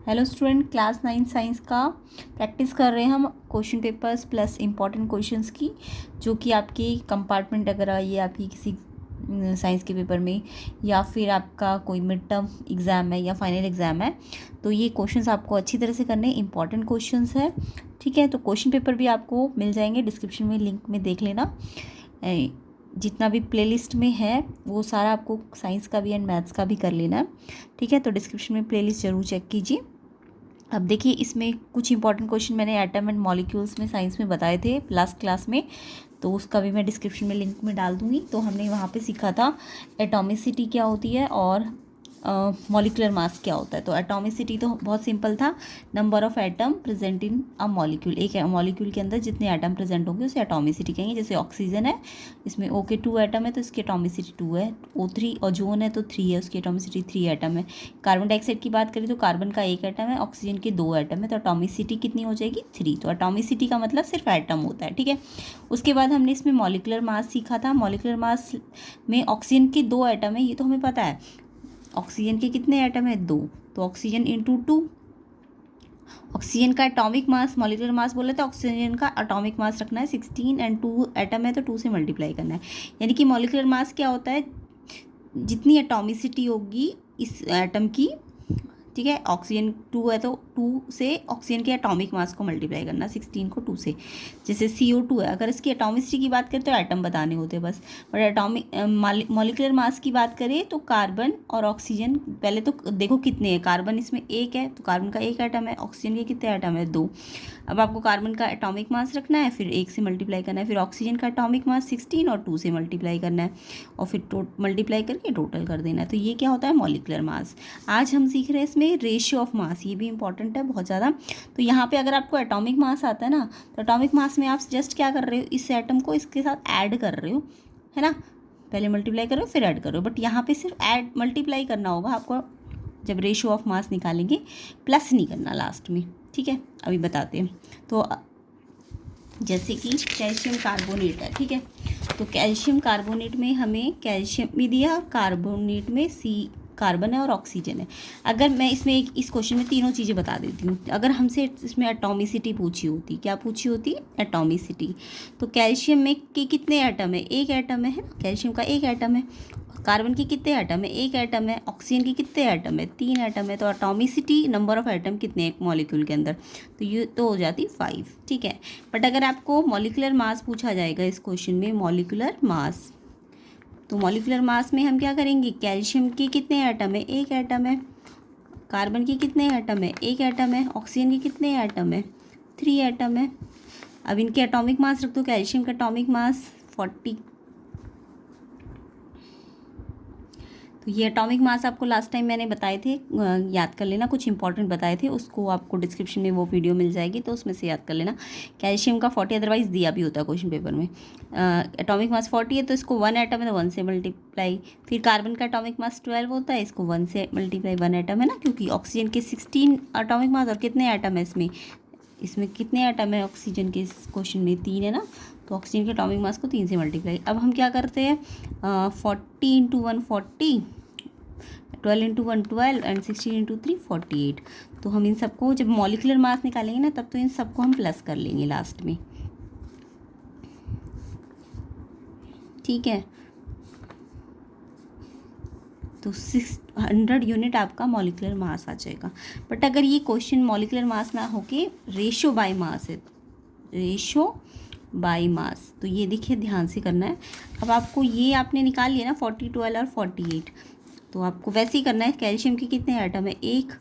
Hello student, class 9 science का practice कर रहे हैं हम question papers plus important questions की, जो कि आपकी कंपार्टमेंट अगर आई है आपकी किसी साइंस के पेपर में, या फिर आपका कोई मिड टर्म एग्ज़ाम है या फाइनल एग्ज़ाम है, तो ये क्वेश्चंस आपको अच्छी तरह से करने, इंपॉर्टेंट क्वेश्चंस है। ठीक है, तो क्वेश्चन पेपर भी आपको मिल जाएंगे, डिस्क्रिप्शन में लिंक में देख लेना। जितना भी प्लेलिस्ट में है वो सारा आपको साइंस का भी एंड मैथ्स का भी कर लेना है। ठीक है, तो डिस्क्रिप्शन में प्लेलिस्ट ज़रूर चेक कीजिए। अब देखिए, इसमें कुछ इंपॉर्टेंट क्वेश्चन मैंने एटम एंड मॉलिक्यूल्स में साइंस में बताए थे लास्ट क्लास में, तो उसका भी मैं डिस्क्रिप्शन में लिंक में डाल दूँगी। तो हमने वहाँ पे सीखा था एटॉमिसिटी क्या होती है और मॉलिकुलर मास क्या होता है। तो एटॉमिसिटी तो बहुत सिंपल था, number of atom present in a molecule. एक मॉलिक्यूल के अंदर जितने एटम प्रेजेंट होंगे उसे एटॉमिसिटी कहेंगे। जैसे ऑक्सीजन है, इसमें O के 2 एटम है तो इसकी एटॉमिसिटी 2 है। O3 ओजोन है तो 3 है, उसकी एटॉमिसिटी 3 एटम है। कार्बन डाइऑक्साइड की बात करें तो कार्बन का 1 एटम है, ऑक्सीजन के 2 एटम है, तो एटॉमिसिटी कितनी हो जाएगी 3। तो एटॉमिसिटी का मतलब सिर्फ एटम होता है। ठीक है, उसके बाद हमने इसमें मॉलिकुलर मास सीखा था। मॉलिकुलर मास में ऑक्सीजन के 2 एटम है, ये तो हमें पता है। ऑक्सीजन के कितने एटम है 2, तो ऑक्सीजन इंटू 2। ऑक्सीजन का एटॉमिक मास, मॉलिकुलर मास बोले तो ऑक्सीजन का एटॉमिक मास रखना है 16 एंड 2 एटम है तो 2 से मल्टीप्लाई करना है। यानी कि मॉलिकुलर मास क्या होता है, जितनी एटॉमिसिटी होगी इस एटम की। ठीक है, ऑक्सीजन 2 है तो 2 से ऑक्सीजन के एटॉमिक मास को मल्टीप्लाई करना, 16 को 2 से। जैसे CO2 है, अगर इसकी एटॉमिसिटी की बात करें तो एटम बताने होते हैं बस, बट एटॉमिक मॉलिकुलर मास की बात करें तो कार्बन और ऑक्सीजन, पहले तो देखो कितने हैं। कार्बन इसमें 1 है तो कार्बन का 1 एटम है, ऑक्सीजन के कितने एटम है 2। अब आपको कार्बन का एटॉमिक मास रखना है, फिर 1 से मल्टीप्लाई करना है, फिर ऑक्सीजन का एटॉमिक मास 16 और 2 से मल्टीप्लाई करना है, और फिर मल्टीप्लाई करके टोटल कर देना है। तो ये क्या होता है मॉलिकुलर मास। आज हम सीख रहे हैं इसमें रेशियो ऑफ मास, ये भी इंपॉर्टेंट है बहुत ज़्यादा। तो यहाँ पे अगर आपको एटॉमिक मास आता है ना, तो एटॉमिक मास में आप जस्ट क्या कर रहे हो, इस एटम को इसके साथ ऐड कर रहे हो, है ना। पहले मल्टीप्लाई करो फिर ऐड करो, बट यहाँ पे सिर्फ ऐड मल्टीप्लाई करना होगा आपको जब रेशियो ऑफ मास निकालेंगे, प्लस नहीं करना लास्ट में। ठीक है, अभी बताते हैं। तो जैसे कि कैल्शियम कार्बोनेट है, ठीक है, तो कैल्शियम कार्बोनेट में हमें कैल्शियम भी दिया, कार्बोनेट में कार्बन है और ऑक्सीजन है। अगर मैं इसमें इस क्वेश्चन में तीनों चीज़ें बता देती हूँ। अगर हमसे इसमें एटॉमिसिटी पूछी होती, क्या पूछी होती, एटॉमिसिटी, तो कैल्शियम में के कितने एटम है, 1 एटम है ना, कैल्शियम का 1 एटम है। कार्बन के कितने एटम है, 1 एटम है। ऑक्सीजन के कितने एटम है, 3 एटम है। तो एटॉमिसिटी, नंबर ऑफ एटम कितने एक मॉलिक्यूल के अंदर, तो ये तो हो जाती 5। ठीक है, बट अगर आपको मॉलिकुलर मास पूछा जाएगा इस क्वेश्चन में, मॉलिकुलर मास, तो मॉलिकुलर मास में हम क्या करेंगे, कैल्शियम के कितने एटम है, 1 एटम है। कार्बन के कितने एटम है, 1 एटम है। ऑक्सीजन के कितने एटम है, 3 एटम है। अब इनके एटॉमिक मास रख दो, कैल्शियम का एटॉमिक मास 40। तो ये एटॉमिक मास आपको लास्ट टाइम मैंने बताए थे, याद कर लेना, कुछ इंपॉर्टेंट बताए थे, उसको आपको डिस्क्रिप्शन में वो वीडियो मिल जाएगी तो उसमें से याद कर लेना। कैल्शियम का 40, अदरवाइज दिया भी होता है क्वेश्चन पेपर में। एटॉमिक मास 40 है तो इसको 1 एटम है तो 1 से मल्टीप्लाई। फिर कार्बन का एटॉमिक मास 12 होता है, इसको 1 से मल्टीप्लाई, 1 एटम है ना, क्योंकि ऑक्सीजन के 16 एटॉमिक मास, और कितने एटम है इसमें कितने एटम है ऑक्सीजन के, इस क्वेश्चन में 3 है ना, तो ऑक्सीजन के एटॉमिक मास को 3 से मल्टीप्लाई। अब हम क्या करते हैं, 40 इंटू 1 40, 12 इंटू 1 12 एंड 16 इंटू 3 48। तो हम इन सबको जब मॉलिकुलर मास निकालेंगे ना, तब तो इन सबको हम प्लस कर लेंगे लास्ट में। ठीक है, तो 600 यूनिट आपका मॉलिकुलर मास आ जाएगा। बट अगर ये क्वेश्चन मॉलिकुलर मास ना होके रेशियो बाय मास है, रेशियो बाय मास, तो ये देखिए ध्यान से करना है। अब आपको ये आपने निकाल लिया ना 40 12 और 48, तो आपको वैसे ही करना है। कैल्शियम के कितने एटम है, 1,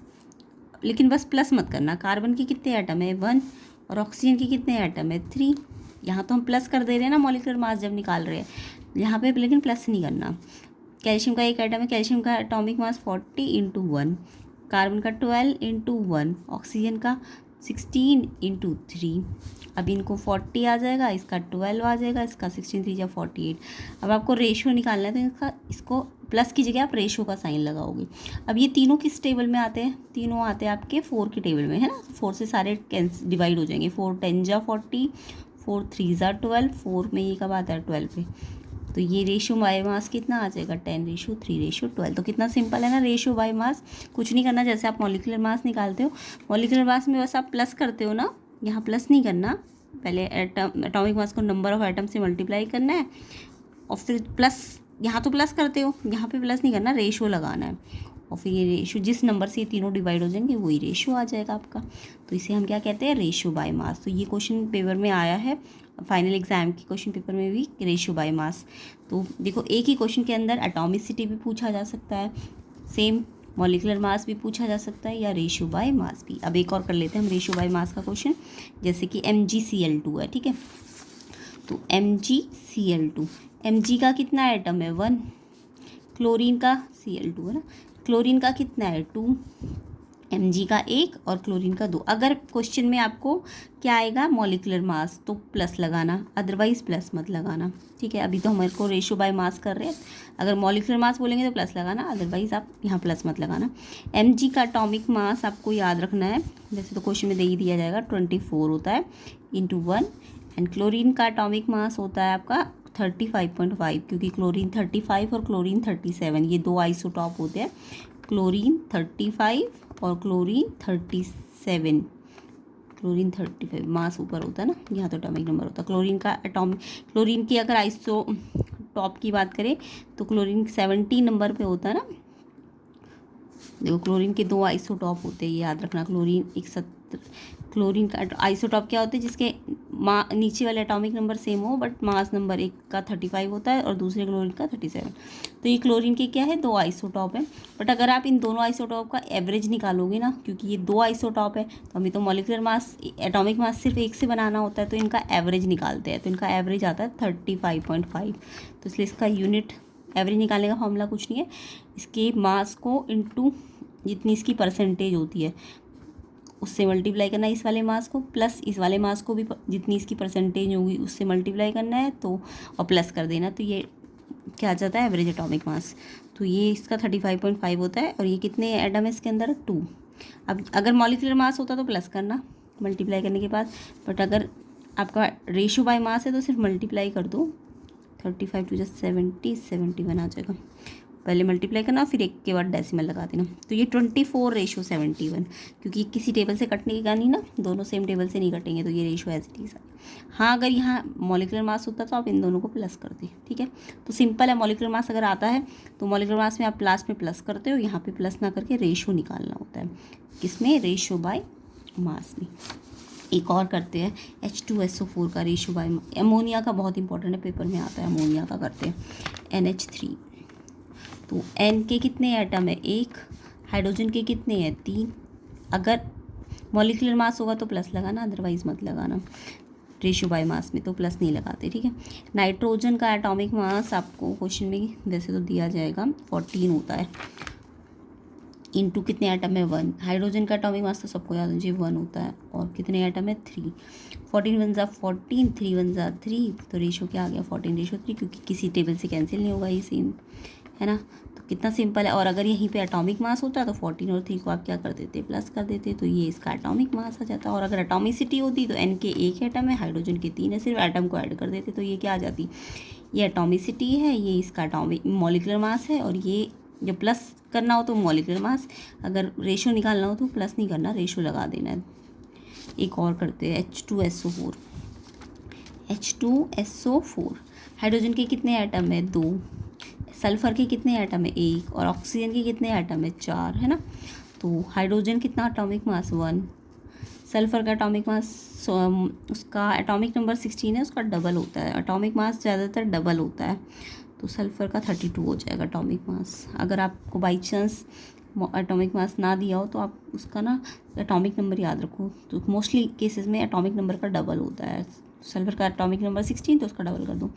लेकिन बस प्लस मत करना। कार्बन के कितने एटम है, 1, और ऑक्सीजन के कितने एटम है, 3। यहाँ तो हम प्लस कर दे रहे हैं ना मॉलिकुलर मास जब निकाल रहे हैं, यहाँ पे लेकिन प्लस नहीं करना। कैल्शियम का 1 एटम है, कैल्शियम का एटॉमिक मास 40 इंटू 1, कार्बन का 12 इंटू 1, ऑक्सीजन का 16 इंटू 3। अब इनको 40 आ जाएगा, इसका 12 आ जाएगा, इसका 16 3 या 48। अब आपको रेशियो निकालना है तो इसको प्लस की जगह आप रेशियो का साइन लगाओगे। अब ये तीनों किस टेबल में आते हैं, तीनों आते हैं आपके 4 के टेबल में, है ना। 4 से सारे डिवाइड हो जाएंगे, 4 10 जा 40, 4 3 जा 12, 4 में ये कब आता है 12 पे, तो ये रेशियो बाय मास कितना आ जाएगा 10:3:12। तो कितना सिंपल है ना, रेशियो बाय मास। कुछ नहीं करना, जैसे आप मॉलिक्यूलर मास निकालते हो, मॉलिक्यूलर मास में बस आप प्लस करते हो ना, यहाँ प्लस नहीं करना, पहले एटॉमिक मास को नंबर ऑफ एटम से मल्टीप्लाई करना है और फिर प्लस, यहाँ तो प्लस करते हो, यहाँ पे प्लस नहीं करना, रेशियो लगाना है और फिर ये रेशियो जिस नंबर से ये तीनों डिवाइड हो जाएंगे वही रेशियो आ जाएगा आपका। तो इसे हम क्या कहते हैं, रेशियो बाय मास। तो ये क्वेश्चन पेपर में आया है, फाइनल एग्जाम के क्वेश्चन पेपर में भी, रेशियो बाय मास। तो देखो एक ही क्वेश्चन के अंदर एटॉमिसिटी भी पूछा जा सकता है, सेम मॉलिकुलर मास भी पूछा जा सकता है, या रेशियो बाय मास भी। अब एक और कर लेते हैं हम रेशियो बाय मास का क्वेश्चन, जैसे कि MgCl2 है, ठीक है। तो MgCl2, Mg का कितना एटम है 1, क्लोरीन का Cl2 है ना, क्लोरीन का कितना है 2, Mg का 1 और क्लोरीन का 2। अगर क्वेश्चन में आपको क्या आएगा मॉलिकुलर मास तो प्लस लगाना, अदरवाइज प्लस मत लगाना, ठीक है। अभी तो हमारे को रेशियो बाय मास कर रहे हैं, अगर मॉलिकुलर मास बोलेंगे तो प्लस लगाना, अदरवाइज आप यहाँ प्लस मत लगाना। Mg का एटॉमिक मास आपको याद रखना है, वैसे तो क्वेश्चन में दे ही दिया जाएगा, 24 होता है ×1। एंड क्लोरीन का एटॉमिक मास होता है आपका 35.5, क्योंकि क्लोरीन 35 और क्लोरीन 37 ये दो आइसोटॉप होते हैं, क्लोरीन 35 और क्लोरीन 37, क्लोरीन 35 मास ऊपर होता है ना, यहाँ तो एटॉमिक नंबर होता है। क्लोरीन की अगर आइसोटॉप की बात करें तो क्लोरीन 70 नंबर पे होता है ना। देखो क्लोरीन के दो आइसोटॉप होते हैं, ये याद रखना, क्लोरीन का आइसोटॉप क्या होते हैं, जिसके नीचे वाले एटॉमिक नंबर सेम हो बट मास नंबर एक का 35 होता है और दूसरे क्लोरीन का 37। तो ये क्लोरीन के क्या है, दो आइसोटॉप है। बट अगर आप इन दोनों आइसोटॉप का एवरेज निकालोगे ना, क्योंकि ये दो आइसोटॉप है तो हमें तो मॉलिकुलर मास, एटॉमिक मास सिर्फ एक से बनाना होता है, तो इनका एवरेज निकालते हैं, तो इनका एवरेज आता है 35.5। तो इसलिए इसका यूनिट एवरेज निकालने का फॉर्मूला कुछ नहीं है, इसके मास को इंटू जितनी इसकी परसेंटेज होती है उससे मल्टीप्लाई करना है इस वाले मास को, प्लस इस वाले मास को भी जितनी इसकी परसेंटेज होगी उससे मल्टीप्लाई करना है, तो और प्लस कर देना, तो ये क्या आ जाता है एवरेज एटॉमिक मास। तो ये इसका 35.5 होता है और ये कितने एटम है इसके अंदर 2। अब अगर मॉलिकुलर मास होता तो प्लस करना मल्टीप्लाई करने के बाद, बट अगर आपका रेशियो बाय मास है तो सिर्फ मल्टीप्लाई कर दो, 35 × 70 71 आ जाएगा, पहले मल्टीप्लाई करना फिर एक के बाद डेसिमल लगा देना। तो ये 24:71, क्योंकि किसी टेबल से कटने का नहीं ना, दोनों सेम टेबल से नहीं कटेंगे, तो ये रेशियो एज इट इज है। हाँ अगर यहाँ मॉलिकुलर मास होता तो आप इन दोनों को प्लस करते, ठीक है। तो सिंपल है, मॉलिकुलर मास अगर आता है तो मॉलिकुलर मास में आप लास्ट में प्लस करते हो, यहाँ पे प्लस ना करके रेशियो निकालना होता है, किसमें, रेशियो बाय मास में। एक और करते हैं H2SO4 का रेशियो बाय, अमोनिया का बहुत इंपॉर्टेंट है, पेपर में आता है, अमोनिया का करते हैं NH3। तो N के कितने एटम है 1, हाइड्रोजन के कितने हैं 3। अगर मॉलिकुलर मास होगा तो प्लस लगाना, अदरवाइज मत लगाना, रेशियो बाय मास में तो प्लस नहीं लगाते, ठीक है। नाइट्रोजन का एटॉमिक मास आपको क्वेश्चन में वैसे तो दिया जाएगा 14 होता है, इंटू कितने एटम है 1। हाइड्रोजन का एटॉमिक मास तो सबको याद होना 1 होता है, और कितने एटम है 3। 14 × 1 = 14, 3 × 1 = 3, तो रेशियो क्या आ गया 14:3, क्योंकि किसी टेबल से कैंसिल नहीं होगा, ये सेम है ना। तो कितना सिंपल है। और अगर यहीं पे एटॉमिक मास होता तो 14 और 3 को आप क्या कर देते, प्लस कर देते, तो ये इसका एटॉमिक मास आ जाता। और अगर एटॉमिसिटी होती तो N के 1 एटम है, हाइड्रोजन के 3 है, सिर्फ एटम को ऐड कर देते तो ये क्या आ जाती, ये एटॉमिसिटी है, ये इसका एटॉमिक मॉलिकुलर मास है, और ये जब प्लस करना हो तो मॉलिकुलर मास, अगर रेशियो निकालना हो तो प्लस नहीं करना, रेशियो लगा देना है। एक और करते हैं H2SO4। H2SO4 हाइड्रोजन के कितने एटम है 2, सल्फ़र के कितने एटम है 1, और ऑक्सीजन के कितने एटम है 4, है ना। तो हाइड्रोजन कितना एटॉमिक मास 1, सल्फ़र का एटॉमिक मास उसका एटॉमिक नंबर 16 है, उसका डबल होता है, एटॉमिक मास ज़्यादातर डबल होता है, तो सल्फ़र का 32 हो जाएगा एटॉमिक मास। अगर आपको बाई चांस एटॉमिक मास ना दिया हो तो आप उसका ना एटॉमिक नंबर याद रखो, तो मोस्टली केसेस में एटॉमिक नंबर का डबल होता है। सल्फ़र का एटॉमिक नंबर 16 तो उसका डबल कर दो,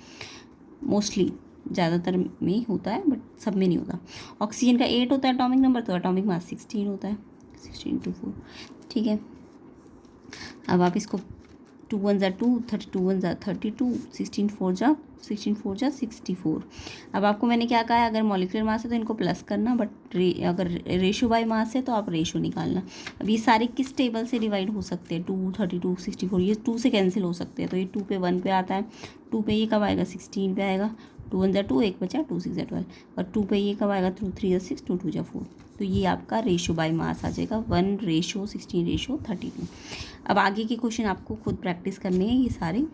मोस्टली ज़्यादातर में होता है बट सब में नहीं होता। ऑक्सीजन का 8 होता है एटॉमिक नंबर, तो एटॉमिक मास 16 होता है, 16 × 4, ठीक है। अब आप इसको 2 × 1 = 2, 32 × 1 = 32, 16 × 4 = 64। अब आपको मैंने क्या कहा है, अगर मॉलिकुलर मास है तो इनको प्लस करना, बट अगर रेशियो बाय मास है तो आप रेशियो निकालना। अब ये सारे किस टेबल से डिवाइड हो सकते हैं, 2, 32, 64, ये 2 से कैंसिल हो सकते हैं, तो ये 2 पे 1 पे आता है, 2 पे ये कब आएगा 16 पे आएगा, 2 1 जा 2, एक बचा 2 6 जा 12, और 2 पे ये कब आएगा, 2 3 जा 6, 2 2 जा 4। तो ये आपका रेशो बाय मास आ जाएगा 1:16:32। अब आगे के क्वेश्चन आपको खुद प्रैक्टिस करने हैं ये सारे।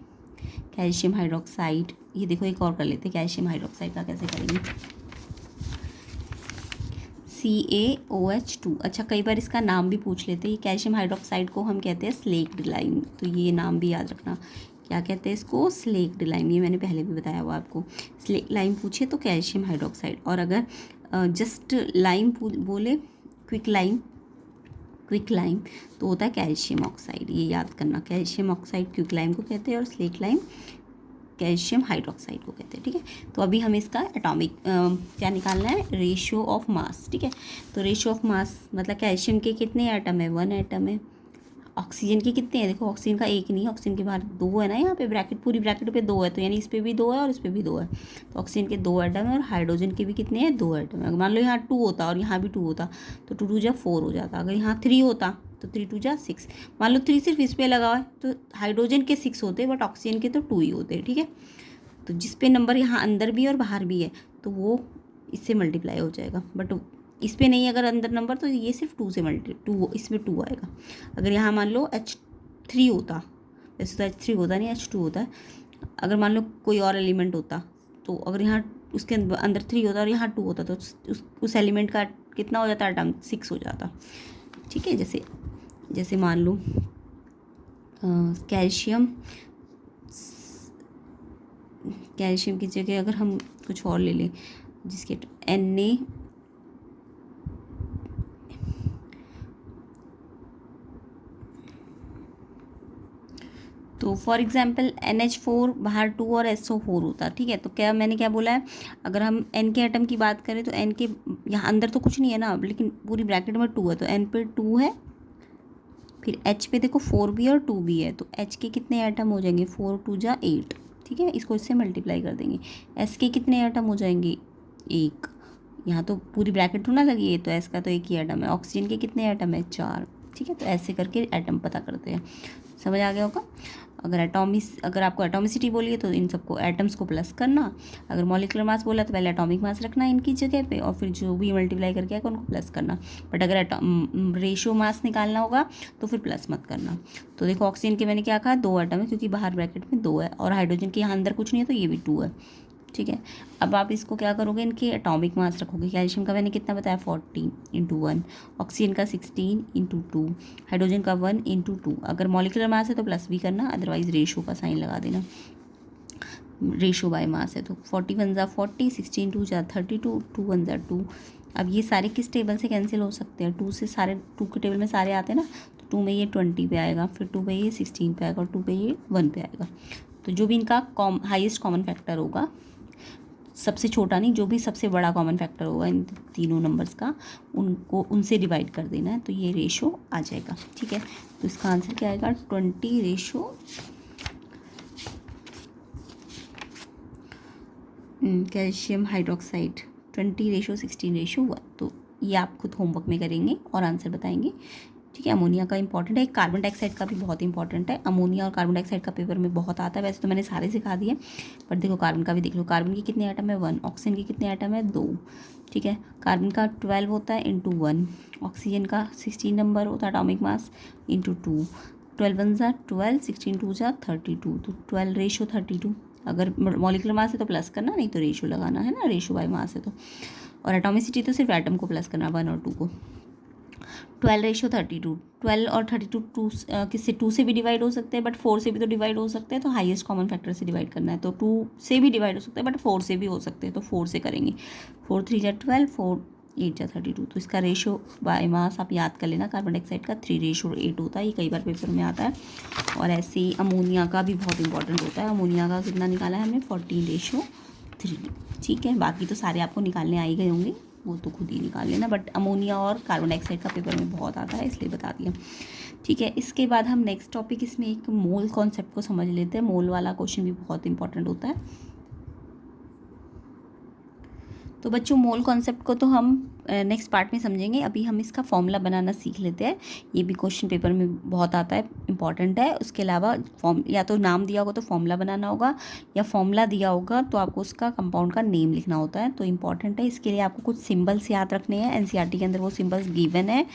कैल्शियम हाइड्रोक्साइड, ये देखो एक और कर लेते हैं, कैल्शियम हाइड्रोक्साइड का कैसे करेंगे। CaOH2। अच्छा, कई बार इसका नाम भी पूछ लेते हैं। कैल्शियम हाइड्रोक्साइड को हम कहते हैं स्लेक्ड लाइम, तो ये नाम भी याद रखना। क्या कहते हैं इसको, स्लेक्ड लाइम। ये मैंने पहले भी बताया हुआ आपको। स्लेक्ड लाइम पूछे तो कैल्शियम हाइड्रोक्साइड, और अगर जस्ट लाइम बोले, क्विक लाइम तो होता है कैल्शियम ऑक्साइड। ये याद करना, कैल्शियम ऑक्साइड क्विक लाइम को कहते हैं और स्लेक्ड लाइम कैल्शियम हाइड्रोक्साइड को कहते हैं। ठीक है, तो अभी हमें इसका एटॉमिक क्या निकालना है, रेशियो ऑफ मास। ठीक है, तो रेशियो ऑफ मास मतलब कैल्शियम के कितने एटम है, 1 एटम है। ऑक्सीजन के कितने हैं, देखो ऑक्सीजन का एक नहीं, ऑक्सीजन के बाहर 2 है ना, यहाँ पे ब्रैकेट, पूरी ब्रैकेट पे 2 है, तो यानी इस पर भी 2 है और इस पर भी 2 है। तो ऑक्सीजन के 2 एटम है और हाइड्रोजन के भी कितने हैं, 2 एटम है। मान लो यहाँ 2 होता और यहाँ भी 2 होता तो 2 2 जा 4 हो जाता। अगर यहाँ 3 होता तो 3 2 जा 6। मान लो 3 सिर्फ इस पर लगा हुआ है तो हाइड्रोजन के 6 होते बट ऑक्सीजन के तो 2 ही होते। ठीक है, तो जिस पे नंबर यहाँ अंदर भी और बाहर भी है तो वो इससे मल्टीप्लाई हो जाएगा, बट इस पे नहीं अगर अंदर नंबर तो ये सिर्फ 2 से इसमें 2 आएगा। अगर यहाँ मान लो H3 होता, वैसे तो H3 होता नहीं, H2 होता है। अगर मान लो कोई और एलिमेंट होता तो अगर यहाँ उसके अंदर 3 होता और यहाँ 2 होता तो उस एलिमेंट का कितना हो जाता एटम, 6 हो जाता। ठीक है, जैसे मान लो कैल्शियम की जगह अगर हम कुछ और ले लें जिसके Na, तो फॉर एग्जांपल NH4 बाहर 2 और SO4 होता। ठीक है, तो क्या मैंने क्या बोला है, अगर हम N के एटम की बात करें तो N के यहाँ अंदर तो कुछ नहीं है ना, लेकिन पूरी ब्रैकेट में 2 है तो N पे 2 है, फिर H पे देखो 4 भी और 2 भी है, तो H के कितने एटम हो जाएंगे, 4 2 जा 8। ठीक है, इसको इससे मल्टीप्लाई कर देंगे। S के कितने एटम हो जाएंगे, 1। यहाँ तो पूरी ब्रैकेट थोड़ा ना लगी है, तो S का तो एक ही एटम है। ऑक्सीजन के कितने एटम है, 4। ठीक है, तो ऐसे करके एटम पता करते हैं। समझ आ गया होगा। अगर आपको एटॉमिसिटी बोलिए तो इन सबको एटम्स को प्लस करना। अगर मॉलिक्यूलर मास बोला तो पहले एटॉमिक मास रखना इनकी जगह पे और फिर जो भी मल्टीप्लाई करके आएगा उनको प्लस करना। बट अगर रेशियो मास निकालना होगा तो फिर प्लस मत करना। तो देखो ऑक्सीजन के मैंने क्या कहा, 2 एटम है क्योंकि बाहर ब्रैकेट में 2 है, और हाइड्रोजन के यहाँ अंदर कुछ नहीं है तो ये भी 2 है। ठीक है, अब आप इसको क्या करोगे, इनके एटॉमिक मास रखोगे। कैल्शियम का मैंने कितना बताया, 40 × 1, ऑक्सीजन का 16 × 2, हाइड्रोजन का 1 × 2। अगर मॉलिक्यूलर मास है तो प्लस भी करना, अदरवाइज रेशो का साइन लगा देना। रेशो बाय मास है तो 40 1 जा 40, 16 2 जा 32, 2 1 जा 2। अब ये सारे किस टेबल से कैंसिल हो सकते हैं, 2 से सारे, 2 के टेबल में सारे आते हैं ना, तो 2 में ये 20 पे आएगा, फिर 2 पे ये 16 पे आएगा और 2 पे ये 1 पे आएगा। तो जो भी इनका हाईएस्ट कॉमन फैक्टर होगा, सबसे छोटा नहीं, जो भी सबसे बड़ा कॉमन फैक्टर होगा इन तीनों नंबर्स का, उनसे डिवाइड कर देना है, तो ये रेशो आ जाएगा। ठीक है, तो इसका आंसर क्या आएगा, 20 रेशो कैल्शियम हाइड्रोक्साइड 20:16:1। तो ये आप खुद होमवर्क में करेंगे और आंसर बताएंगे। ठीक है, अमोनिया का इंपॉर्टेंट है, कार्बन डाइऑक्साइड का भी बहुत इंपॉर्टेंट है। अमोनिया और कार्बन डाइऑक्साइड का पेपर में बहुत आता है, वैसे तो मैंने सारे सिखा दिए, पर देखो कार्बन का भी देख लो। कार्बन के कितने एटम है, 1। ऑक्सीजन के कितने एटम है, 2। ठीक है, कार्बन का 12 होता है × 1, ऑक्सीजन का 16 नंबर होता है एटॉमिक मास × 2। 12 1 जा 12, 16 2 जा 32, तो 12 रेशो 32। अगर मॉलिक्यूलर मास है तो प्लस करना, नहीं तो रेशो लगाना है ना, रेशो बाय मास है तो। और एटॉमिसिटी तो सिर्फ एटम को प्लस करना, 1 और 2 को। 12:32, 12 और 32 किससे, 2 से भी डिवाइड हो सकते हैं बट 4 से भी तो डिवाइड हो सकते हैं, तो हाईएस्ट कॉमन फैक्टर से डिवाइड करना है। तो 2 से भी डिवाइड हो सकते हैं बट 4 से भी हो सकते हैं, तो 4 से करेंगे। 4 3 जा 12, 4 8 जा 32। तो इसका रेशो बाय मास आप याद कर लेना, कार्बन डाइऑक्साइड का 3:8 होता है, ये कई बार पेपर में आता है। और ऐसे ही अमोनिया का भी बहुत इंपॉर्टेंट होता है। अमोनिया का कितना निकाला है हमने, 14:3। ठीक है, बाकी तो सारे आपको निकालने आ ही गए होंगे, वो तो खुद ही निकाल लेना, बट अमोनिया और कार्बन डाइऑक्साइड का पेपर में बहुत आता है इसलिए बता दिया। ठीक है, इसके बाद हम नेक्स्ट टॉपिक इसमें एक मोल कॉन्सेप्ट को समझ लेते हैं। मोल वाला क्वेश्चन भी बहुत इंपॉर्टेंट होता है। तो बच्चों मोल कॉन्सेप्ट को तो हम नेक्स्ट पार्ट में समझेंगे। अभी हम इसका फॉर्मूला बनाना सीख लेते हैं। ये भी क्वेश्चन पेपर में बहुत आता है, इंपॉर्टेंट है। उसके अलावा या तो नाम दिया होगा तो फॉर्मूला बनाना होगा, या फॉर्मूला दिया होगा तो आपको उसका कंपाउंड का नेम लिखना होता है। तो इंपॉर्टेंट है। इसके लिए आपको कुछ सिंबल्स याद रखने हैं। एनसीईआरटी के अंदर वो सिंबल्स गिवन है,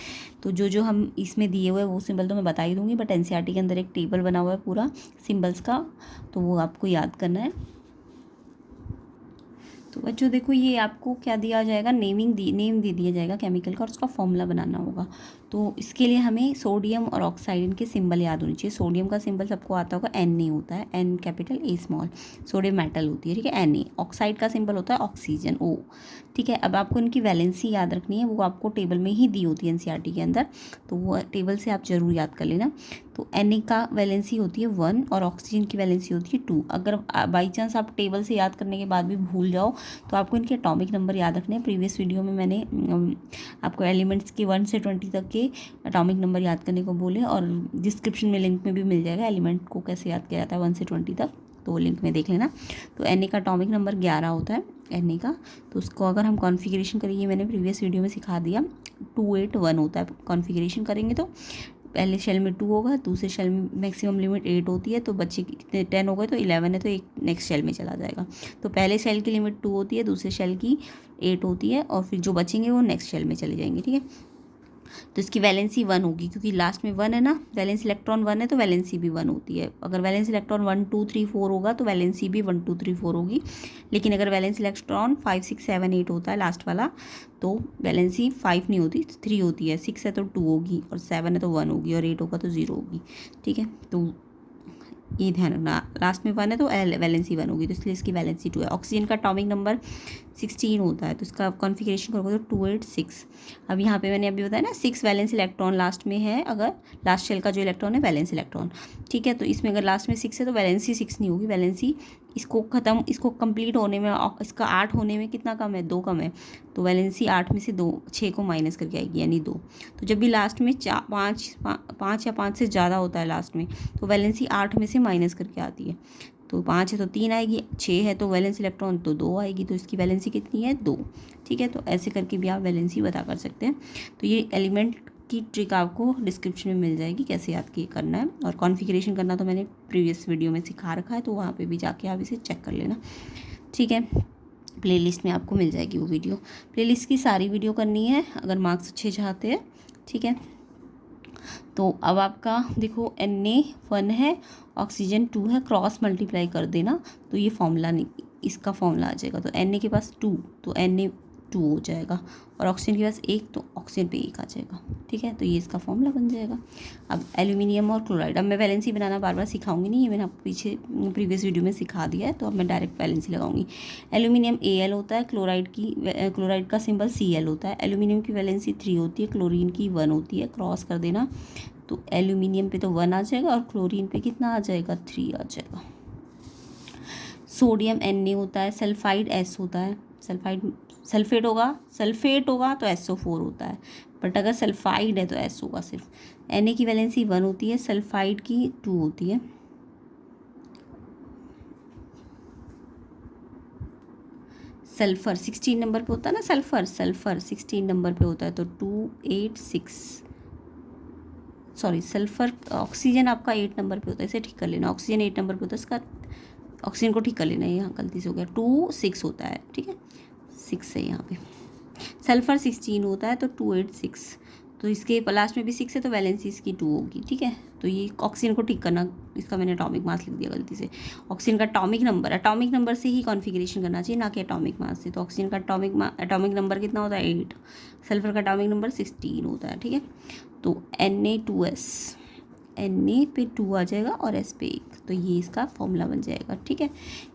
तो जो हम इसमें दिए हुए वो सिंबल तो मैं बता ही दूँगी, बट एनसीईआरटी के अंदर एक टेबल बना हुआ है पूरा सिंबल्स का, तो वो आपको याद करना है। तो बच्चों देखो, ये आपको क्या दिया जाएगा, नेम दे दिया जाएगा केमिकल का, और उसका फॉर्मूला बनाना होगा। तो इसके लिए हमें सोडियम और ऑक्साइड इनके सिंबल याद होने चाहिए। सोडियम का सिंबल सबको आता होगा, Na होता है, N capital A small, sodium metal होती है, ठीक है, Na। ऑक्साइड का सिंबल होता है ऑक्सीजन, O, ठीक है। अब आपको इनकी वैलेंसी याद रखनी है, वो आपको टेबल में ही दी होती है एनसीईआरटी के अंदर, तो वो टेबल से आप जरूर याद कर लेना। तो Na का वैलेंसी होती है 1 और ऑक्सीजन की वैलेंसी होती है 2। अगर बाई चांस आप टेबल से याद करने के बाद भी भूल जाओ तो आपको इनके एटॉमिक नंबर याद रखने हैं। प्रीवियस वीडियो में मैंने आपको एलिमेंट्स के 1 से 20 तक के एटॉमिक नंबर याद करने को बोले, और डिस्क्रिप्शन में लिंक में भी मिल जाएगा एलिमेंट को कैसे याद किया जाता है 1 से 20 तक, तो वो लिंक में देख लेना। तो Na का एटॉमिक नंबर 11 होता है, Na का। तो उसको अगर हम कॉन्फ़िगरेशन करेंगे, मैंने प्रीवियस वीडियो में सिखा दिया, 281 होता है। कॉन्फ़िगरेशन करेंगे तो पहले शेल में 2 होगा, दूसरे शेल में मैक्सिमम लिमिट 8 होती है, तो बच्चे कितने 10 हो गए, तो 11 है, तो एक नेक्स्ट शेल में चला जाएगा। तो पहले शेल की लिमिट 2 होती है, दूसरे शेल की 8 होती है, और फिर जो बचेंगे वो नेक्स्ट शेल में चले जाएंगे, ठीक है। तो इसकी वैलेंसी 1 होगी, क्योंकि लास्ट में 1 है ना, वैलेंस इलेक्ट्रॉन 1 है तो वैलेंसी भी 1 होती है। अगर वैलेंस इलेक्ट्रॉन 1 2 3 4 होगा तो वैलेंसी भी 1 2 3 4 होगी। लेकिन अगर वैलेंस इलेक्ट्रॉन 5 6 7 8 होता है लास्ट वाला, तो वैलेंसी 5 नहीं होती, 3 होती है। 6 है तो 2 होगी, और 7 है तो 1 होगी, और 8 होगा तो 0 होगी, ठीक है। तो ये ध्यान रखना, लास्ट में 1 है तो वैलेंसी 1 होगी, तो इसलिए इसकी वैलेंसी 2 है। ऑक्सीजन का एटॉमिक नंबर 16 होता है, तो इसका कॉन्फ़िगरेशन करोगे तो 286। अब यहाँ पे मैंने अभी बताया ना 6 वैलेंस इलेक्ट्रॉन लास्ट में है, अगर लास्ट शेल का जो इलेक्ट्रॉन है वैलेंस इलेक्ट्रॉन, ठीक है। तो इसमें अगर लास्ट में 6 है तो वैलेंसी 6 नहीं होगी, वैलेंसी इसको कंप्लीट होने में, इसका 8 होने में कितना कम है, 2 कम है, तो वैलेंसी 8 में से 6 को माइनस करके आएगी, यानी 2। तो जब भी लास्ट में 5 या 5 से ज़्यादा होता है लास्ट में, तो वैलेंसी 8 में से माइनस करके आती है। तो 5 है तो 3 आएगी, 6 है तो वैलेंस इलेक्ट्रॉन तो 2 आएगी, तो इसकी वैलेंसी कितनी है, 2, ठीक है। तो ऐसे करके भी आप वैलेंसी पता कर सकते हैं। तो ये एलिमेंट की ट्रिक आपको डिस्क्रिप्शन में मिल जाएगी, कैसे याद करना है, और कॉन्फ़िगरेशन करना तो मैंने प्रीवियस वीडियो में सिखा रखा है, तो वहाँ पे भी जाके आप इसे चेक कर लेना, ठीक है। प्लेलिस्ट में आपको मिल जाएगी वो वीडियो। प्लेलिस्ट की सारी वीडियो करनी है अगर मार्क्स अच्छे चाहते हैं, ठीक है। तो अब आपका देखो Na 1 है, ऑक्सीजन 2 है, क्रॉस मल्टीप्लाई कर देना तो ये फॉर्मूला नहीं, इसका फॉर्मूला आ जाएगा। तो Na के पास 2 तो Na 2 हो जाएगा, और ऑक्सीजन के पास 1 तो ऑक्सीजन पे 1 आ जाएगा, ठीक है। तो ये इसका फॉर्मूला बन जाएगा। अब एल्यूमिनियम और क्लोराइड, अब मैं वैलेंसी बनाना बार बार सिखाऊंगी नहीं, ये मैंने आपको पीछे प्रीवियस वीडियो में सिखा दिया है, तो अब मैं डायरेक्ट वैलेंसी लगाऊंगी। एल्यूमिनियम Al होता है, क्लोराइड का सिंबल Cl होता है। एल्यूमिनियम की वैलेंसी 3 होती है, क्लोरीन की 1 होती है, क्रॉस कर देना तो एल्यूमिनियम पे तो 1 आ जाएगा, और क्लोरीन पे कितना आ जाएगा, 3 आ जाएगा। सोडियम Na होता है, सल्फाइड S होता है, सल्फेट होगा तो SO4 होता है, बट अगर सल्फाइड है तो S होगा सिर्फ। Na की वैलेंसी 1 होती है, सल्फाइड की 2 होती है। सल्फर 16 नंबर पे होता है ना, सल्फर 16 नंबर पे होता है, तो 286, सॉरी सल्फर, ऑक्सीजन आपका 8 नंबर पे होता है, इसे ठीक कर लेना। ऑक्सीजन 8 नंबर पे होता है, इसका ऑक्सीजन को ठीक कर लेना, यहाँ गलती से हो गया, 26 होता है, ठीक है, 6 है यहाँ पे। सल्फर 16 होता है तो 286, तो इसके लास्ट में भी 6 है तो वैलेंसी इसकी 2 होगी, ठीक है। तो ये ऑक्सीजन को ठीक करना, इसका मैंने एटॉमिक मास लिख दिया गलती से। ऑक्सीजन का एटॉमिक नंबर से ही कॉन्फ़िगरेशन करना चाहिए, ना कि एटॉमिक मास से। तो ऑक्सीजन का एटॉमिक नंबर कितना होता है, 8। सल्फर का एटॉमिक नंबर 16 होता है, ठीक है। तो Na2S, Na पे 2 आ जाएगा और S पे 1, तो ये इसका फॉर्मूला बन जाएगा, ठीक है।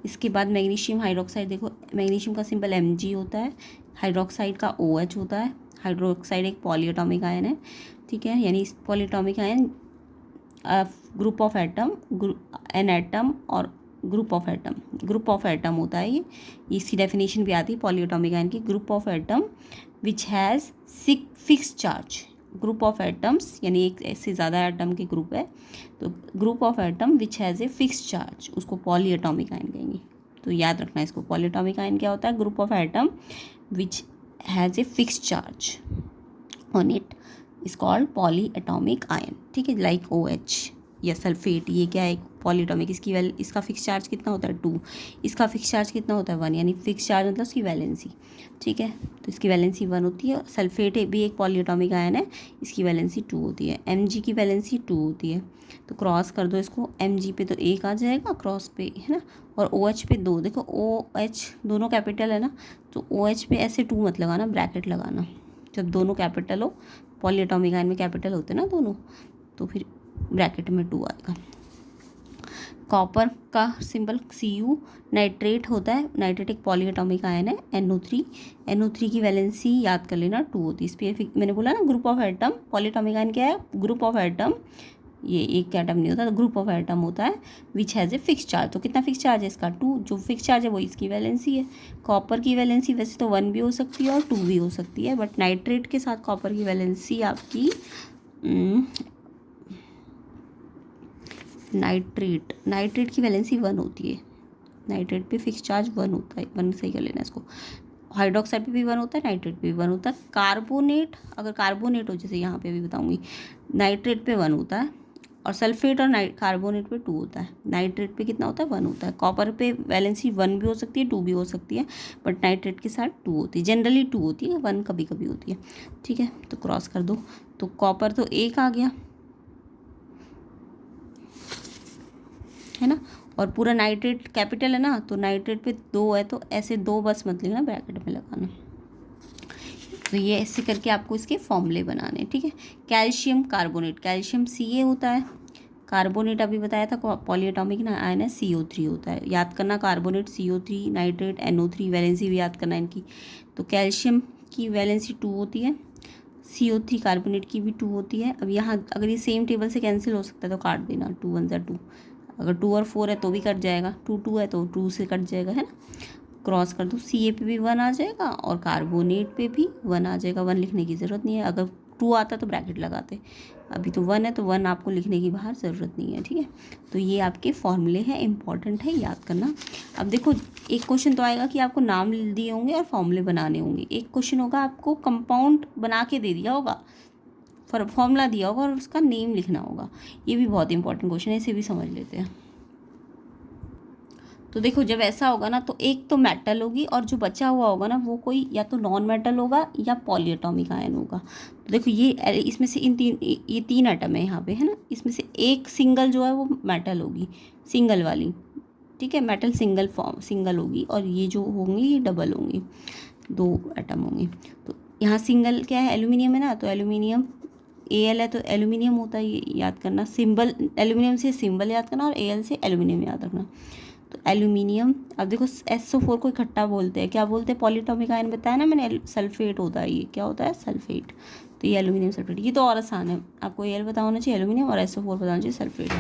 इसके बाद मैग्नीशियम हाइड्रोक्साइड, देखो मैग्नीशियम का सिंबल Mg होता है, हाइड्रोक्साइड का OH होता है। हाइड्रोक्साइड एक पॉलीएटॉमिक आयन है, ठीक है, यानी इस polyatomic ion group of atom, an atom और ग्रुप ऑफ एटम होता है ये। इसकी डेफिनेशन भी आती है पॉलीएटॉमिक आयन की, group of atom which has fix charge. Group of atoms यानी एक से ज़्यादा एटम के ग्रुप है, तो group of atom which has a fix charge, उसको पॉलीएटॉमिक आयन कहेंगे। तो याद रखना इसको, पॉलीएटॉमिक आयन क्या होता है, group of atom which has a fix charge on it is called poly atomic ion, ठीक है, लाइक OH या सल्फेट। ये क्या है, पॉली एटॉमिक, इसका फिक्स चार्ज कितना होता है 2, इसका फिक्स चार्ज कितना होता है 1, यानी फिक्स चार्ज मतलब उसकी वैलेंसी, ठीक है, तो इसकी वैलेंसी 1 होती है। सल्फेट भी एक पॉली एटॉमिक आयन है, इसकी वैलेंसी 2 होती है। Mg की वैलेंसी 2 होती है, तो क्रॉस कर दो इसको, Mg पे तो 1 आ जाएगा क्रॉस पे, है ना, और OH पे 2। देखो OH दोनों कैपिटल है ना, तो OH पे ऐसे 2 मत लगाना, ब्रैकेट लगाना। जब दोनों कैपिटल हो, पॉली एटॉमिक आयन में कैपिटल होते हैं ना दोनों, तो फिर ब्रैकेट में 2 आएगा। कॉपर का सिंबल Cu, नाइट्रेट होता है, नाइट्रेट एक पॉली एटॉमिक आयन है, NO3 की वैलेंसी याद कर लेना 2 होती है। इस पर मैंने बोला ना group of atom, poly atomic ion क्या है, ग्रुप ऑफ एटम, ये एक एटम नहीं होता, तो ग्रुप ऑफ एटम होता है which has a fix charge. तो कितना फिक्स चार्ज है इसका 2, जो फिक्स चार्ज है वो इसकी वैलेंसी है। कॉपर की वैलेंसी वैसे तो 1 भी हो सकती है और 2 भी हो सकती है, बट नाइट्रेट के साथ कॉपर की वैलेंसी आपकी नाइट्रेट की वैलेंसी 1 होती है। नाइट्रेट पे फिक्स चार्ज 1 होता है, 1 सही कर लेना इसको। हाइड्रोक्साइड पे भी 1 होता है, नाइट्रेट पे भी 1 होता है। कार्बोनेट, अगर कार्बोनेट हो, जैसे यहाँ पे अभी बताऊँगी, नाइट्रेट पे 1 होता है, और सल्फेट और कार्बोनेट पे 2 होता है। नाइट्रेट पे कितना होता है 1 होता है। कॉपर पे वैलेंसी 1 भी हो सकती है, 2 भी हो सकती है, बट नाइट्रेट के साथ 2 होती है, जनरली 2 होती है, 1 कभी कभी होती है, ठीक है। तो क्रॉस कर दो, तो कॉपर तो 1 आ गया, है ना, और पूरा नाइट्रेट कैपिटल है ना, तो नाइट्रेट पे 2 है, तो ऐसे 2 बस मत लिखना, ब्रैकेट में लगाना। तो ये ऐसे करके आपको इसके फॉर्मूले बनाने, ठीक है। कैल्शियम कार्बोनेट, कैल्शियम Ca होता है, कार्बोनेट अभी बताया था पॉली एटॉमिक आयन है, CO3 होता है। याद करना, carbonate CO3, nitrate NO3, valency भी याद करना इनकी। तो कैल्शियम की वैलेंसी 2 होती है, CO3 कार्बोनेट की भी 2 होती है। अब यहाँ अगर ये सेम टेबल से कैंसिल हो सकता है तो काट देना, 2 1 2, अगर 2 और 4 है तो भी कट जाएगा, 2 2 है तो 2 से कट जाएगा, है ना। क्रॉस कर दो, Ca पे भी 1 आ जाएगा और कार्बोनेट पे भी 1 आ जाएगा। 1 लिखने की ज़रूरत नहीं है, अगर 2 आता तो ब्रैकेट लगाते, अभी तो 1 है तो 1 आपको लिखने की बाहर ज़रूरत नहीं है, ठीक है। तो ये आपके फॉर्मूले हैं, इंपॉर्टेंट है, याद करना। अब देखो, एक क्वेश्चन तो आएगा कि आपको नाम दिए होंगे और फॉर्मूले बनाने होंगे। एक क्वेश्चन होगा आपको कंपाउंड बना के दे दिया होगा, फॉर्मूला दिया होगा और उसका नेम लिखना होगा। ये भी बहुत इंपॉर्टेंट क्वेश्चन है, इसे भी समझ लेते हैं। तो देखो, जब ऐसा होगा ना, तो एक तो मेटल होगी और जो बचा हुआ होगा ना, वो कोई या तो नॉन मेटल होगा या पॉली एटॉमिक आयन होगा। तो देखो, ये इसमें से ये 3 एटम है यहाँ पे, है ना, इसमें से एक सिंगल जो है वो मेटल होगी, सिंगल वाली, ठीक है, मेटल सिंगल होगी, और ये जो होंगी ये डबल होंगी, 2 एटम होंगे। तो यहाँ सिंगल क्या है, एल्यूमिनियम है ना, तो एल्यूमिनियम Al है तो एल्यूमिनियम होता है, ये याद करना। सिंबल एल्यूमिनियम से सिंबल याद करना और Al से एल्यूमिनियम याद रखना। तो एल्यूमिनियम, अब देखो SO4 को इकट्ठा बोलते हैं, क्या बोलते हैं, पॉलीएटॉमिक आयन बताया ना मैंने, सल्फेट होता है, ये क्या होता है, सल्फेट। तो ये एल्यूमिनियम सल्फेट, ये तो और आसान है, आपको Al पता होना चाहिए एल्यूमिनियम, और SO4 पता होना चाहिए सल्फेट।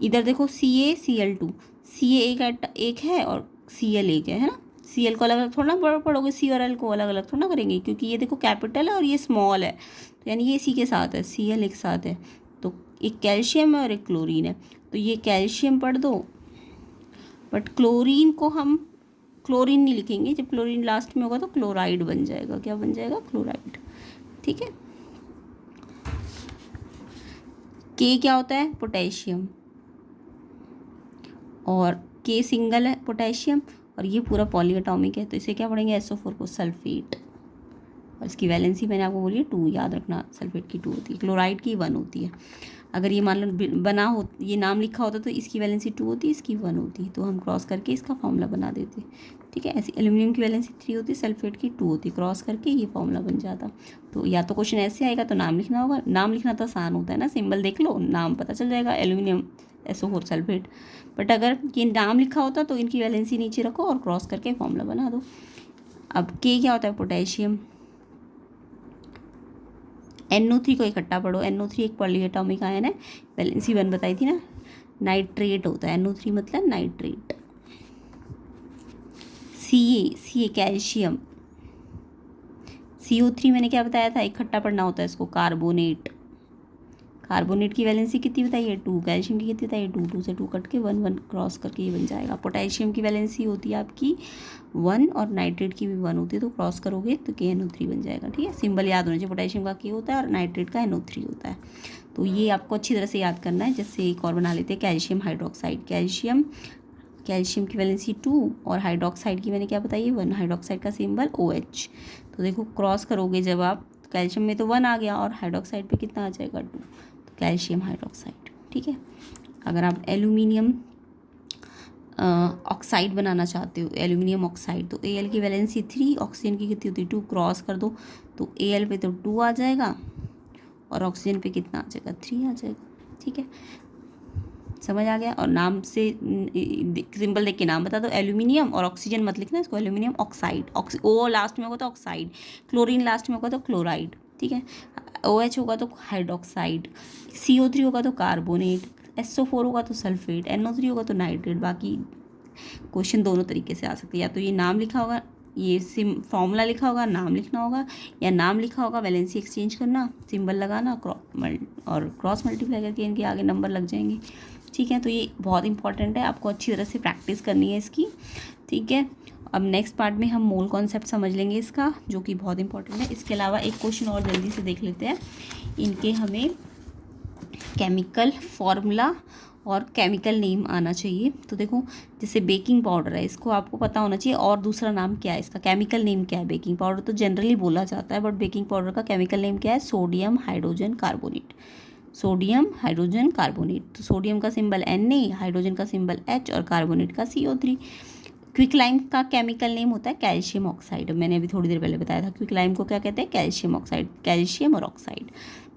इधर देखो CaCl2, Ca एक है और Cl एक है ना। Cl को अलग अलग थोड़ा ना पढ़ोगे, C और L को अलग अलग थोड़ा ना करेंगे, क्योंकि ये देखो कैपिटल है और ये स्मॉल है, तो यानी ये C के साथ है, Cl एक साथ है। तो एक कैल्शियम है और एक क्लोरीन है, तो ये कैल्शियम पढ़ दो, बट क्लोरीन को हम क्लोरीन नहीं लिखेंगे, जब क्लोरीन लास्ट में होगा तो क्लोराइड बन जाएगा, क्या बन जाएगा, क्लोराइड, ठीक है। के क्या होता है, पोटेशियम, और के सिंगल है पोटेशियम, और ये पूरा पॉली एटॉमिक है, तो इसे क्या पढ़ेंगे, SO4 को सल्फेट, और इसकी वैलेंसी मैंने आपको बोली 2, याद रखना, सल्फेट की 2 होती है, क्लोराइड की 1 होती है। अगर ये मान लो बना हो, ये नाम लिखा होता तो इसकी वैलेंसी 2 होती, इसकी 1 होती, तो हम क्रॉस करके इसका फॉर्मूला बना देते, ठीक है। ऐसी एल्यूमिनियम की वैलेंसी 3 होती, सल्फेट की 2 होती, क्रॉस करके ये फॉर्मूला बन जाता। तो या तो क्वेश्चन ऐसे आएगा तो नाम लिखना होगा, नाम लिखना तो आसान होता है ना, सिंबल देख लो, नाम पता चल जाएगा, एल्यूमिनियम SO4 सल्फेट। बट अगर ये नाम लिखा होता तो इनकी वैलेंसी नीचे रखो और क्रॉस करके फॉर्मूला बना दो। अब के क्या होता है, पोटेशियम, NO3 को इकट्ठा पढ़ो, NO3 एक पॉली एटॉमिक आयन है, वैलेंसी 1 बताई थी ना। नाइट्रेट होता है, NO3 मतलब नाइट्रेट। Ca कैल्शियम, CO3 मैंने क्या बताया था, इकट्ठा पढ़ना होता है इसको, कार्बोनेट, कार्बोनेट की वैलेंसी कितनी बताइए 2, कैल्शियम की कितनी बताइए 2, 2 से 2 कट के 1, 1 क्रॉस करके ये बन जाएगा। पोटेशियम की वैलेंसी होती है आपकी 1 और नाइट्रेट की भी 1 होती है, तो क्रॉस करोगे तो KNO3 बन जाएगा। ठीक है, सिंबल याद होना चाहिए, पोटेशियम का K होता है और नाइट्रेट का NO3 होता है। तो ये आपको अच्छी तरह से याद करना है। जैसे एक और बना लेते हैं, कैल्शियम हाइड्रोक्साइड। कैल्शियम की वैलेंसी 2 और हाइड्रोक्साइड की मैंने क्या बताई 1, हाइड्रोक्साइड का सिंबल OH। तो देखो क्रॉस करोगे जब आप, कैल्शियम में तो 1 आ गया और हाइड्रोक्साइड पे कितना आ जाएगा 2, तो कैल्शियम हाइड्रोक्साइड। ठीक है, अगर आप एल्यूमिनियम ऑक्साइड बनाना चाहते हो, एल्यूमिनियम ऑक्साइड, तो Al की वैलेंसी 3, ऑक्सीजन की कितनी होती है 2, क्रॉस कर दो तो Al पे तो 2 आ जाएगा और ऑक्सीजन पे कितना आ जाएगा 3 आ जाएगा। ठीक है, समझ आ गया। और नाम से सिंपल देख के नाम बता दो, एल्यूमिनियम, और ऑक्सीजन मत लिखना इसको, एल्यूमिनियम ऑक्साइड। ओ लास्ट में होगा तो ऑक्साइड, क्लोरीन लास्ट में होगा तो क्लोराइड। ठीक है, OH होगा तो हाइड्रोक्साइड, CO3 होगा तो कार्बोनेट, SO4 होगा तो सल्फेट, NO3 होगा तो नाइट्रेट। बाकी क्वेश्चन दोनों तरीके से आ सकते हैं, या तो ये नाम लिखा होगा, ये फॉर्मूला लिखा होगा, नाम लिखना होगा, या नाम लिखा होगा, वैलेंसी एक्सचेंज करना, सिंबल लगाना और क्रॉस मल्टीप्लाई करके इनके आगे नंबर लग जाएंगे। ठीक है, तो ये बहुत इंपॉर्टेंट है, आपको अच्छी तरह से प्रैक्टिस करनी है इसकी। ठीक है, अब नेक्स्ट पार्ट में हम मोल कॉन्सेप्ट समझ लेंगे इसका, जो कि बहुत इंपॉर्टेंट है। इसके अलावा एक क्वेश्चन और जल्दी से देख लेते हैं, इनके हमें केमिकल फॉर्मूला और केमिकल नेम आना चाहिए। तो देखो, जैसे बेकिंग पाउडर है, इसको आपको पता होना चाहिए और दूसरा नाम क्या है इसका, केमिकल नेम क्या है। बेकिंग पाउडर तो जनरली बोला जाता है, बट बेकिंग पाउडर का केमिकल नेम क्या है, sodium hydrogen carbonate. Sodium hydrogen carbonate, तो सोडियम का सिंबल Na, हाइड्रोजन का सिंबल H और कार्बोनेट का CO3। क्विक लाइम का केमिकल नेम होता है कैल्शियम ऑक्साइड, मैंने अभी थोड़ी देर पहले बताया था। क्विक लाइम को क्या कहते हैं, कैल्शियम ऑक्साइड, कैल्शियम और ऑक्साइड।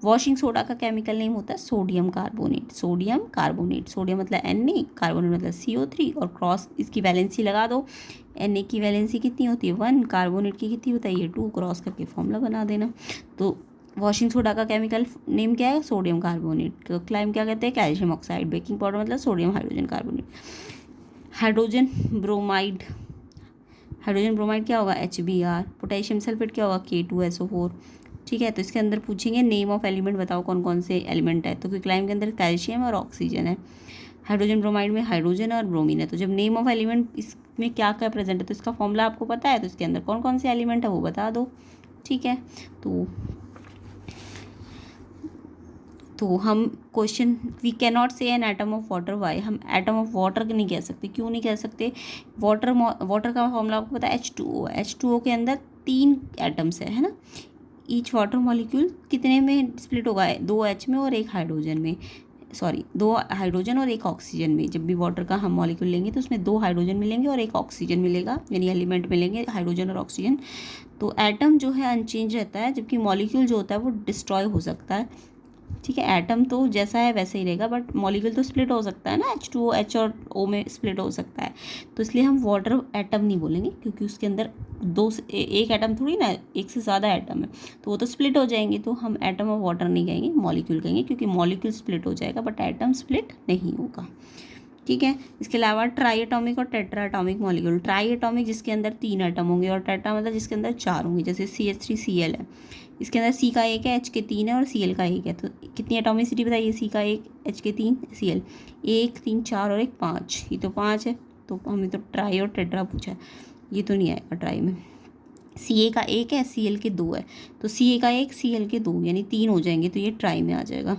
वॉशिंग सोडा का केमिकल नेम होता है sodium carbonate, sodium carbonate. Sodium मतलब Na, कार्बोनेट मतलब CO3, और क्रॉस इसकी वैलेंसी लगा दो। Na की वैलेंसी कितनी होती है 1, कार्बोनेट की कितनी बताइए 2, क्रॉस करके फॉर्मूला बना देना। तो वॉशिंग सोडा का केमिकल नेम क्या है, सोडियम कार्बोनेट। क्लाइम क्या कहते हैं, कैल्शियम ऑक्साइड। बेकिंग पाउडर मतलब sodium hydrogen carbonate. Hydrogen bromide, hydrogen bromide क्या होगा HBr। पोटेशियम सल्फेट क्या होगा K2SO4। ठीक है, तो इसके अंदर पूछेंगे नेम ऑफ एलिमेंट बताओ कौन कौन से एलिमेंट है, तो क्विकलाइम के अंदर कैल्शियम और ऑक्सीजन है। हाइड्रोजन ब्रोमाइड में हाइड्रोजन और ब्रोमीन है। तो जब नेम ऑफ एलिमेंट इसमें क्या क्या प्रेजेंट है, तो इसका फॉर्मूला आपको पता है, तो इसके अंदर कौन कौन से एलिमेंट है वो बता दो। ठीक है, तो हम question, we can not say an atom of water, why, हम एटम ऑफ वाटर नहीं कह सकते। क्यों नहीं कह सकते, वाटर का फॉर्मूला आपको पता है H2O है। H2O के अंदर 3 एटम्स है ना। ईच वाटर मॉलिक्यूल कितने में स्प्लिट होगा, 2 H में और 1 हाइड्रोजन में, 2 हाइड्रोजन और 1 ऑक्सीजन में। जब भी वाटर का हम मॉलिक्यूल लेंगे तो उसमें 2 हाइड्रोजन मिलेंगे और 1 ऑक्सीजन मिलेगा, यानी एलिमेंट मिलेंगे हाइड्रोजन और ऑक्सीजन। तो एटम जो है अनचेंज रहता है, जबकि मॉलिक्यूल जो होता है वो डिस्ट्रॉय हो सकता है। ठीक है, एटम तो जैसा है वैसे ही रहेगा, बट मॉलिक्यूल तो स्प्लिट हो सकता है ना, H2O H और O में स्प्लिट हो सकता है। तो इसलिए हम वाटर एटम नहीं बोलेंगे, क्योंकि उसके अंदर एक एटम थोड़ी ना, एक से ज़्यादा एटम है, तो वो तो स्प्लिट हो जाएंगे। तो हम एटम ऑफ वाटर नहीं कहेंगे, मॉलिक्यूल कहेंगे, क्योंकि मॉलिक्यूल स्प्लिट हो जाएगा बट एटम स्प्लिट नहीं होगा। ठीक है, इसके अलावा ट्राई एटॉमिक और tetra atomic molecule. Try atomic जिसके अंदर 3 एटम होंगे, और टेट्रा मतलब जिसके अंदर 4 होंगे, जैसे CH3Cl है, इसके अंदर C का 1 है, H के 3 है और Cl का 1 है। तो कितनी एटॉमिसिटी बताइए, C का 1, H के 3, Cl 1 3 4 और 1 5, ये तो 5 है। तो हमें तो ट्राई और टेट्रा पूछा है, ये तो नहीं आएगा ट्राई में। Ca का 1 है, Cl के 2 है, तो Ca का 1 Cl के 2 यानी 3 हो जाएंगे, तो ये ट्राई में आ जाएगा।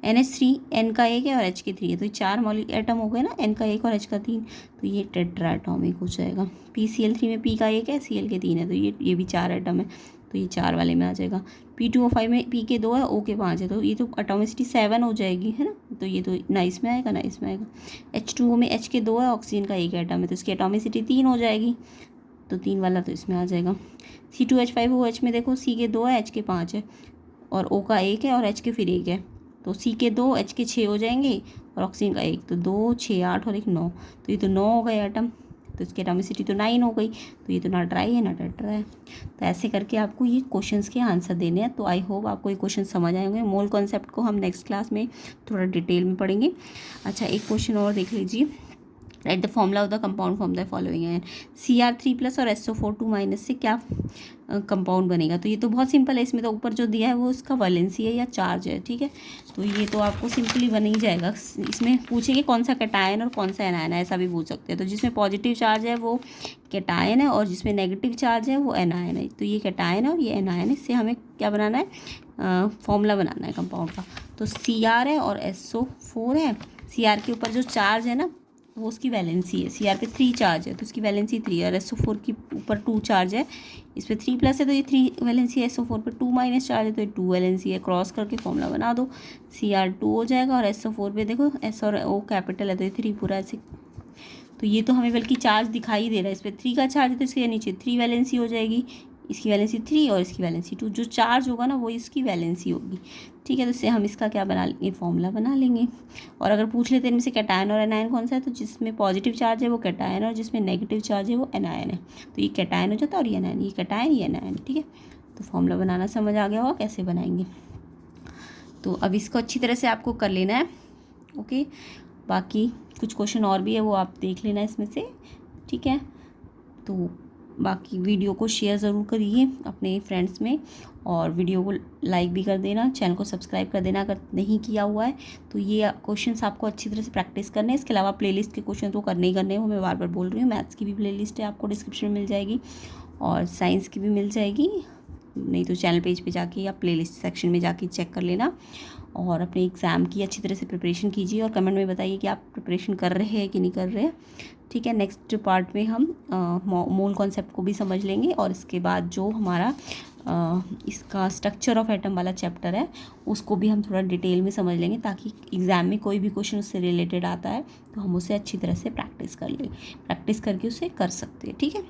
NH3 N का 1 है और H के 3 है, तो ये 4 एटम हो गए ना, N का 1 और H का 3, तो ये टेट्रा एटॉमिक हो जाएगा। PCl3 में P का 1 है, Cl के 3 है, तो ये भी 4 एटम है, तो ये 4 वाले में आ जाएगा। P2O5 में P के 2 है, O के 5 है, तो ये तो एटॉमिसिटी 7 हो जाएगी, है ना, तो ये तो ना इसमें आएगा ना इसमें आएगा। H2O में H के 2 है, ऑक्सीजन का 1 एटम है, तो इसकी एटॉमिसिटी 3 हो जाएगी, तो 3 वाला तो इसमें आ जाएगा। C2H5OH में देखो, C के 2 है, H के 5 है, और O का 1 है और H के फिर 1 है, तो C के 2 H के 6 हो जाएंगे और ऑक्सीजन का 1, तो 2 6 8 और 1 9, तो ये तो 9 हो गए एटम, तो इसकी एटॉमिसिटी तो 9 हो गई, तो ये तो ना ट्राई है ना टेट्रा है। तो ऐसे करके आपको ये क्वेश्चंस के आंसर देने हैं। तो आई होप आपको ये क्वेश्चन समझ आए होंगे। मोल कॉन्सेप्ट को हम नेक्स्ट क्लास में थोड़ा डिटेल में पढ़ेंगे। अच्छा, एक क्वेश्चन और देख लीजिए, right the formula of the compound form the following and Cr3+ और SO4 2- से क्या कंपाउंड बनेगा। तो ये तो बहुत सिंपल है, इसमें तो ऊपर जो दिया है वो उसका वैलेंसी है या चार्ज है, ठीक है। तो ये तो आपको सिंपली बन ही जाएगा। इसमें पूछेंगे कौन सा कैटायन और कौन सा एनायन है, ऐसा भी पूछ सकते हैं। तो जिसमें पॉजिटिव चार्ज है वो कैटायन है और जिसमें नेगेटिव चार्ज है वो एनायन है। तो ये कैटायन है और ये एनायन है। इससे हमें क्या बनाना है, फॉर्मूला बनाना है कंपाउंड का। तो Cr है और SO4 है। Cr के ऊपर जो चार्ज है ना वो उसकी वैलेंसी है। Cr पे 3 चार्ज है तो उसकी वैलेंसी 3 और SO4 के ऊपर 2 चार्ज है, इस पर 3+ है तो ये 3 वैलेंसी है। SO4 पे 2- चार्ज है तो ये 2 वैलेंसी है। क्रॉस करके फॉर्मूला बना दो, Cr2 हो जाएगा और SO4 पे देखो S और O कैपिटल है तो ये 3 पूरा ऐसे। तो ये तो हमें बल्कि चार्ज दिखाई दे रहा है, इस पर 3 का चार्ज है तो इसके नीचे 3 वैलेंसी हो जाएगी, इसकी वैलेंसी 3 और इसकी वैलेंसी 2। जो चार्ज होगा ना वो इसकी वैलेंसी होगी, ठीक है। तो इससे हम इसका क्या बना लेंगे, फॉर्मूला बना लेंगे। और अगर पूछ लेते हैं इनमें से कैटायन और एनायन कौन सा है, तो जिसमें पॉजिटिव चार्ज है वो कैटायन और जिसमें नेगेटिव चार्ज है वो एनायन है। तो ये कैटायन हो जाता है और ये एनायन, ये कैटायन ये एनायन, ठीक है। तो फॉर्मूला बनाना समझ आ गया होगा कैसे बनाएंगे। तो अब इसको अच्छी तरह से आपको कर लेना है, ओके। बाकी कुछ क्वेश्चन और भी है वो आप देख लेना इसमें से, ठीक है। तो बाकी वीडियो को शेयर ज़रूर करिए अपने फ्रेंड्स में और वीडियो को लाइक भी कर देना, चैनल को सब्सक्राइब कर देना अगर नहीं किया हुआ है। तो ये क्वेश्चंस आपको अच्छी तरह से प्रैक्टिस करने हैं। इसके अलावा प्लेलिस्ट के क्वेश्चन तो करने ही करने हैं, वो मैं बार बार बोल रही हूँ। मैथ्स की भी प्लेलिस्ट है, आपको डिस्क्रिप्शन में मिल जाएगी और साइंस की भी मिल जाएगी, नहीं तो चैनल पेज पे जाके या प्लेलिस्ट सेक्शन में जाके चेक कर लेना। और अपने एग्ज़ाम की अच्छी तरह से प्रिपरेशन कीजिए और कमेंट में बताइए कि आप प्रिपरेशन कर रहे हैं कि नहीं कर रहे हैं, ठीक है। नेक्स्ट पार्ट में हम मोल कॉन्सेप्ट को भी समझ लेंगे और इसके बाद जो हमारा इसका स्ट्रक्चर ऑफ एटम वाला चैप्टर है उसको भी हम थोड़ा डिटेल में समझ लेंगे, ताकि एग्ज़ाम में कोई भी क्वेश्चन उससे रिलेटेड आता है तो हम उसे अच्छी तरह से प्रैक्टिस कर लें, प्रैक्टिस करके उसे कर सकते हैं, ठीक है।